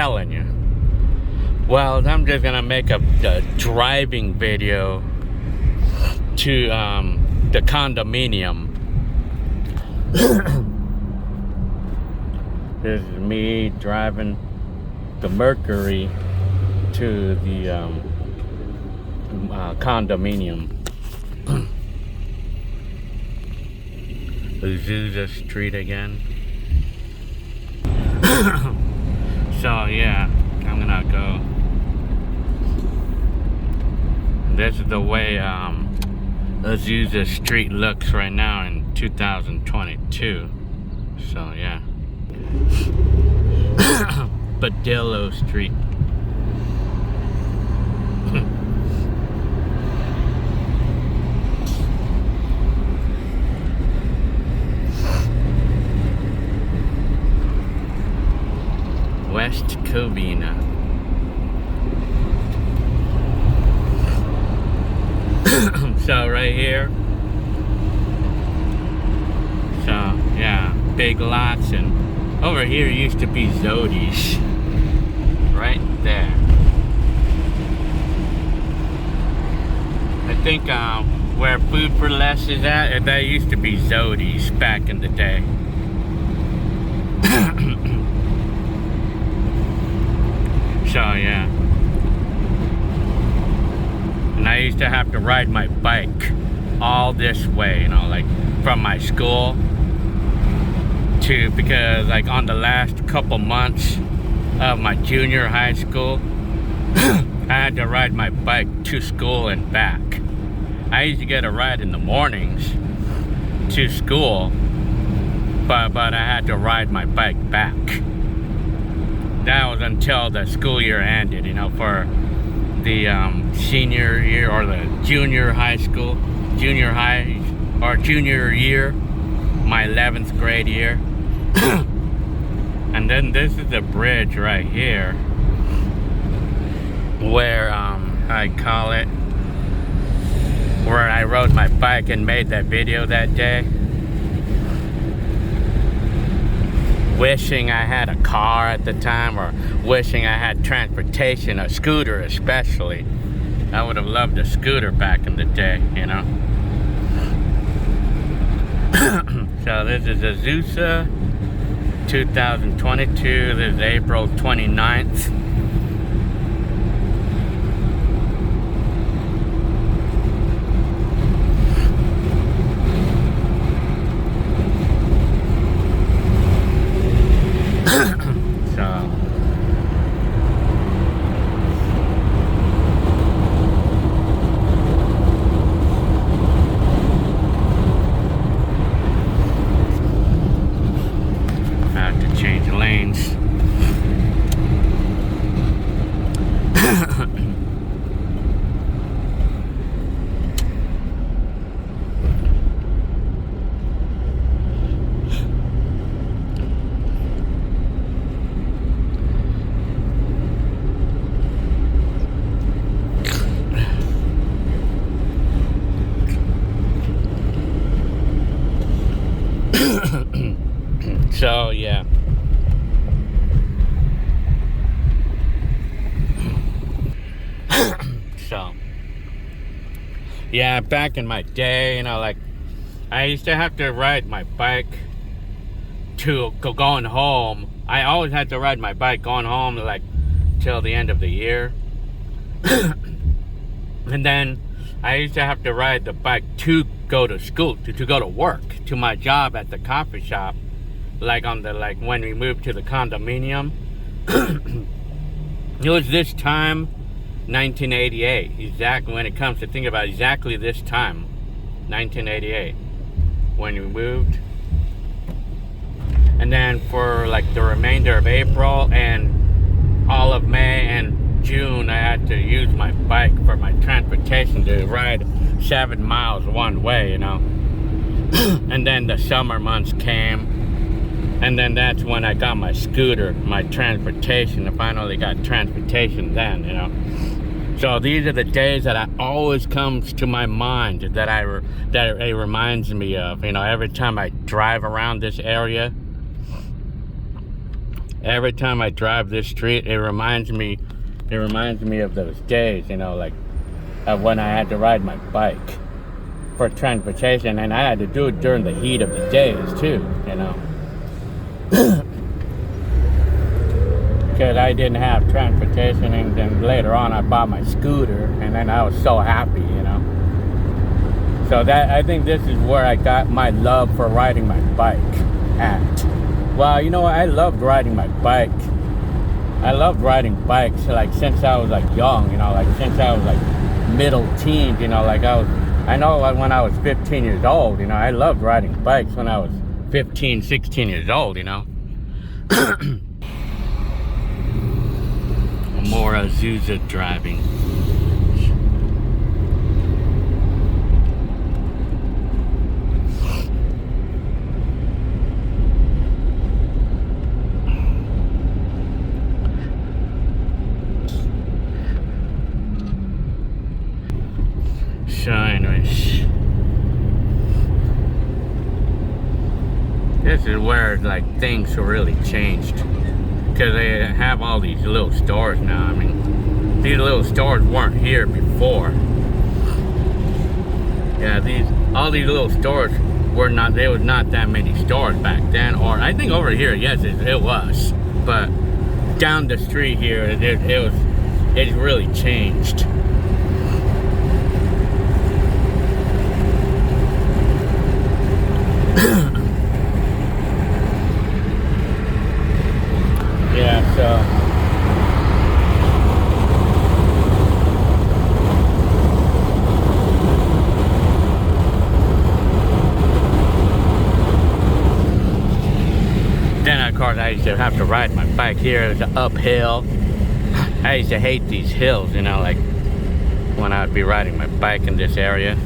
telling you. Well, I'm just gonna make a driving video to the condominium. This is me driving the Mercury to the condominium. Azusa Street again. So yeah, I'm gonna go. This is the way Azusa Street looks right now in 2022. So yeah. Padillo Street. West Covina. So right here. So yeah, big lots, and over here used to be Zodi's. Right there. I think where Food for Less is at, that used to be Zodi's back in the day. So yeah. And I used to have to ride my bike all this way, you know, like from my school to, because like on the last couple months of my junior high school, I had to ride my bike to school and back. I used to get a ride in the mornings to school, but I had to ride my bike back. That was until the school year ended, you know, for the senior year or the junior high school, junior year, my 11th grade year. And then this is the bridge right here where I call it, where I rode my bike and made that video that day. Wishing I had a car at the time, or wishing I had transportation, a scooter especially. I would have loved a scooter back in the day, you know. So this is Azusa, 2022. This is April 29th. So yeah. So yeah, back in my day, you know, like I used to have to ride my bike to going home. I always had to ride my bike going home like till the end of the year. And then I used to have to ride the bike to go to school, to go to work, to my job at the coffee shop, like on the, like when we moved to the condominium. It was this time, 1988, exactly, when it comes to think about exactly this time, 1988, when we moved. And then for like the remainder of April and all of May and June, I had to use my bike for my transportation to ride 7 miles one way, you know. And then the summer months came, and then that's when I got my scooter, my transportation. I finally got transportation then, you know. So these are the days that always comes to my mind, that it reminds me of, you know, every time I drive around this area. Every time I drive this street, it reminds me of those days, you know, like of when I had to ride my bike for transportation, and I had to do it during the heat of the days too, you know. Because I didn't have transportation, and then later on I bought my scooter, and then I was so happy, you know. So that, I think this is where I got my love for riding my bike at. Well, you know, I loved riding my bike. I loved riding bikes like since I was like young, you know, like since I was like middle teens, you know, like I know like when I was 15 years old, you know, I loved riding bikes when I was 15, 16 years old, you know. More Azusa driving. So anyways, this is where like things are really changed. Because they have all these little stores now. I mean, these little stores weren't here before. Yeah, all these little stores were not. There was not that many stores back then. Or I think over here, yes, it was. But down the street here, it really changed. Yeah, so then of course I used to have to ride my bike here. It was uphill. I used to hate these hills, you know, like when I would be riding my bike in this area.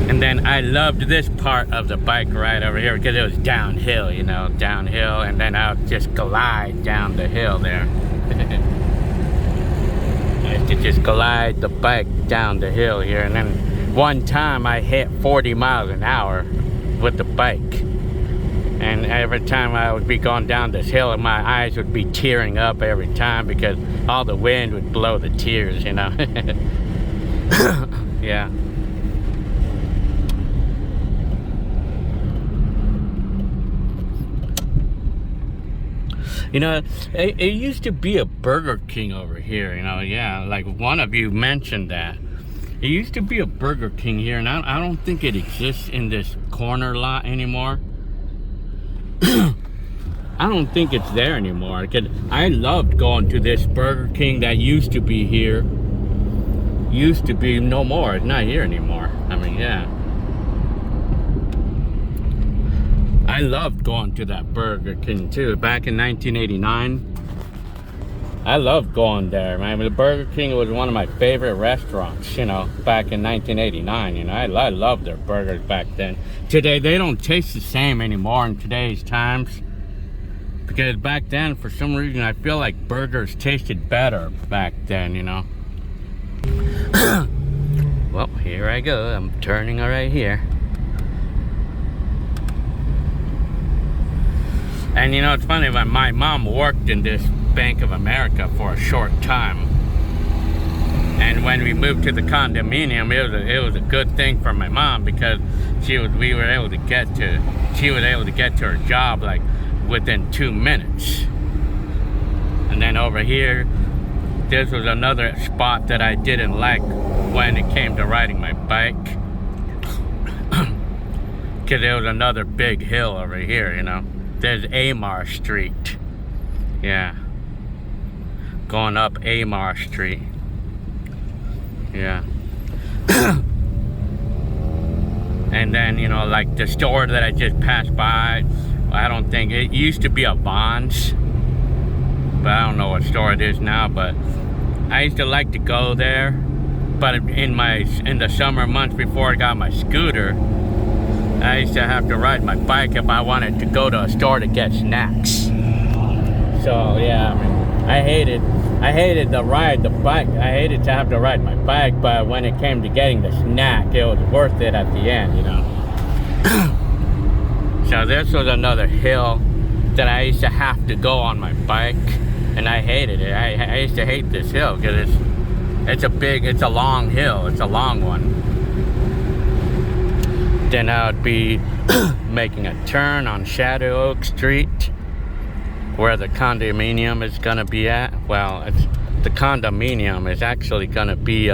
And then I loved this part of the bike ride over here because it was downhill, you know, downhill, and then I would just glide down the hill there. I used to just glide the bike down the hill here, and then one time I hit 40 miles an hour with the bike. And every time I would be going down this hill, my eyes would be tearing up every time because all the wind would blow the tears, you know. Yeah. You know, it used to be a Burger King over here, you know, yeah, like one of you mentioned that. It used to be a Burger King here, and I don't think it exists in this corner lot anymore. I don't think it's there anymore, because I loved going to this Burger King that used to be here. Used to be no more, it's not here anymore. I mean, yeah. I loved going to that Burger King too, back in 1989. I loved going there, man. The Burger King was one of my favorite restaurants, you know, back in 1989, you know. I loved their burgers back then. Today, they don't taste the same anymore in today's times. Because back then, for some reason, I feel like burgers tasted better back then, you know. Well, here I go. I'm turning right here. And you know, it's funny, but my mom worked in this Bank of America for a short time. And when we moved to the condominium, it was a good thing for my mom because she was able to get to her job like within 2 minutes. And then over here, this was another spot that I didn't like when it came to riding my bike. Because there was another big hill over here, you know. There's Amar Street. Yeah. Going up Amar Street. Yeah. And then, you know, like the store that I just passed by, I don't think, it used to be a Vons. But I don't know what store it is now, but I used to like to go there. But in the summer months before I got my scooter, I used to have to ride my bike if I wanted to go to a store to get snacks. So yeah, I mean, I hated the bike. I hated to have to ride my bike, but when it came to getting the snack, it was worth it at the end, you know. So this was another hill that I used to have to go on my bike, and I hated it. I used to hate this hill because it's a long hill. It's a long one. Then I would be making a turn on Shadow Oak Street, where the condominium is gonna be at. Well, the condominium is actually gonna be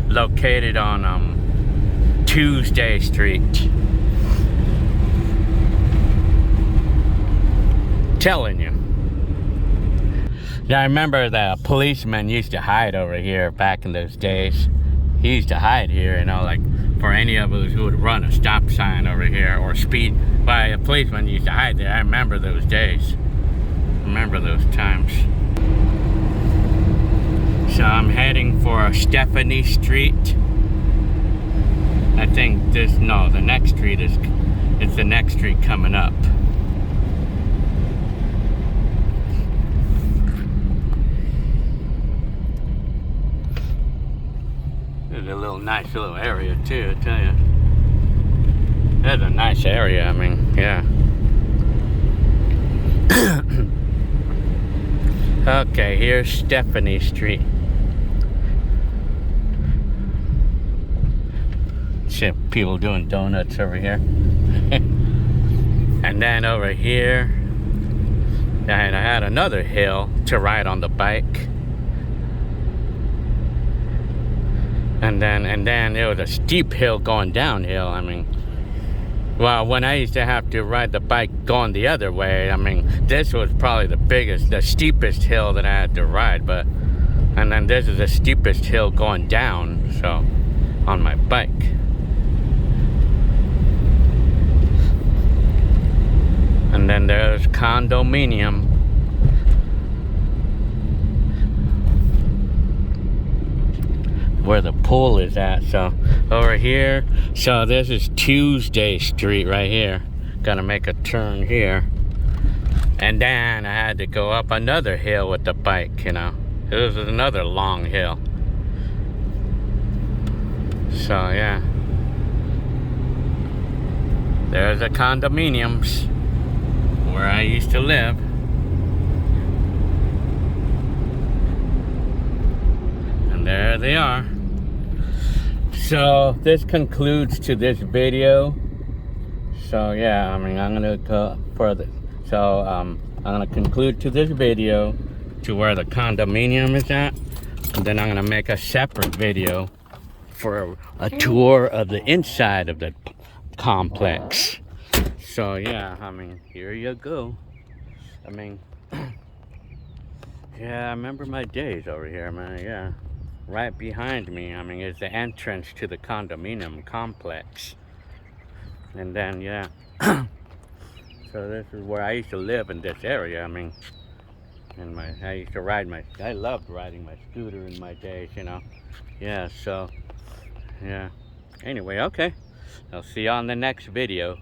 located on Tuesday Street. Telling you. Yeah, I remember the policeman used to hide over here back in those days. He used to hide here, you know, like for any of us who would run a stop sign over here or speed by a policeman used to hide there. I remember those days. Remember those times. So I'm heading for Stephanie Street. I think the next street it's the next street coming up. It's a nice little area too, I tell you. That's a nice area, I mean, yeah. Okay, here's Stephanie Street. See people doing donuts over here. And then over here, I had another hill to ride on the bike. And then there was a steep hill going downhill. I mean, well, when I used to have to ride the bike going the other way, I mean, this was probably the steepest hill that I had to ride. And then this is the steepest hill going down, so, on my bike. And then there's condominium. Where the pool is at. So over here, so this is Tuesday Street right here. Gonna make a turn here, and then I had to go up another hill with the bike, you know. This is another long hill. So yeah, there's the condominiums where I used to live. And there they are. So this concludes to this video. So yeah, I mean, I'm gonna go further. So I'm gonna conclude to this video to where the condominium is at, and then I'm gonna make a separate video for a tour of the inside of the complex. So yeah, I mean, here you go. I mean, yeah, I remember my days over here, man. Yeah. Right behind me, I mean, is the entrance to the condominium complex. And then, yeah. So this is where I used to live, in this area. I mean, I used to I loved riding my scooter in my days, you know. Yeah, so, yeah. Anyway, okay. I'll see you on the next video.